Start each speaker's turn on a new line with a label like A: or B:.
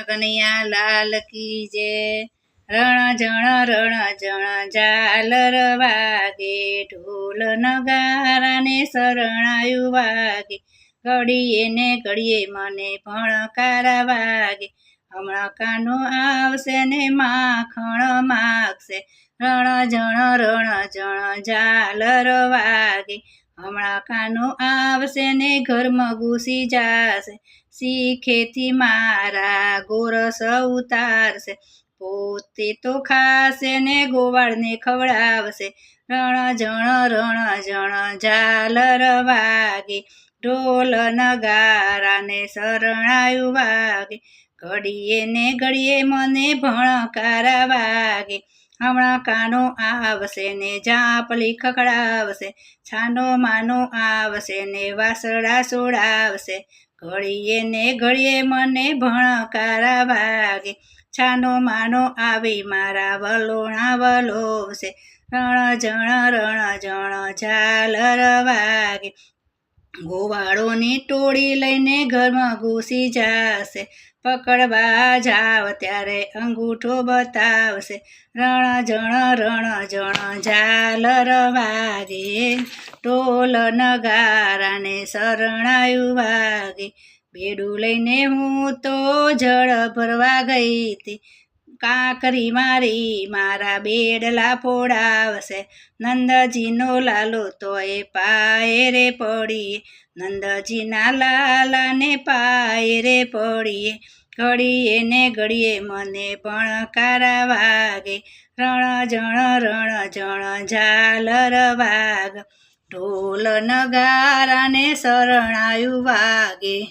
A: કનૈયા લાલ કી જય। રણ ઝાલર વાગે, ઢોલ નગારાને શરણાયું વાગે, ઘડીએ ને ઘડીએ મને ભણકારા વાગે, હમણાં કાનો આવશે ને માખણ માગશે, રણ ઝાલર વાગે, હમણાં કાનો આવશે ને ઘરમાં ઘૂસી જાશે, શીખેથી મારા ગોરસ ઉતારશે, પોતે તો ખાશે ને ગોવાળને ખવડાવશે, રણ ઝાલર વાગે, ઢોલ નગારાને શરણાયું વાગે, ઘડીએ ને ઘડીએ મને ભણકારા વાગે, હમણાં કાનો આવશે ને જાપલી ખખડાવશે, છાનો માનો આવશે ને વાસડા સોડાવશે, ઘડીએ ને ઘડીએ મને ભણકારા વાગે, છાનો માનો આવી મારા વલોણા વલોવશે, રણ ઝાલર વાગે, ગોવાળોની ટોળી લઈને ઘરમાં ઘૂસી જશે, પકડવા જાવ ત્યારે અંગૂઠો બતાવશે, રણ ઝાલર વાગે, ઢોલ નગારાને શરણાયું વાગે, બેડું લઈને હું તો જળ ભરવા ગઈ હતી, કાંકરી મારી મારા બેડલા ફોડાવશે, નંદજીનો લાલો તોય પાયે રે પડીએ, નંદજીના લાલાને પાયે રે પડીએ, ઘડીએ ને ઘડીએ મને ભણકારા વાગે, રણ ઝાલર વાગ, ઢોલ નગારાને શરણાયું વાગે।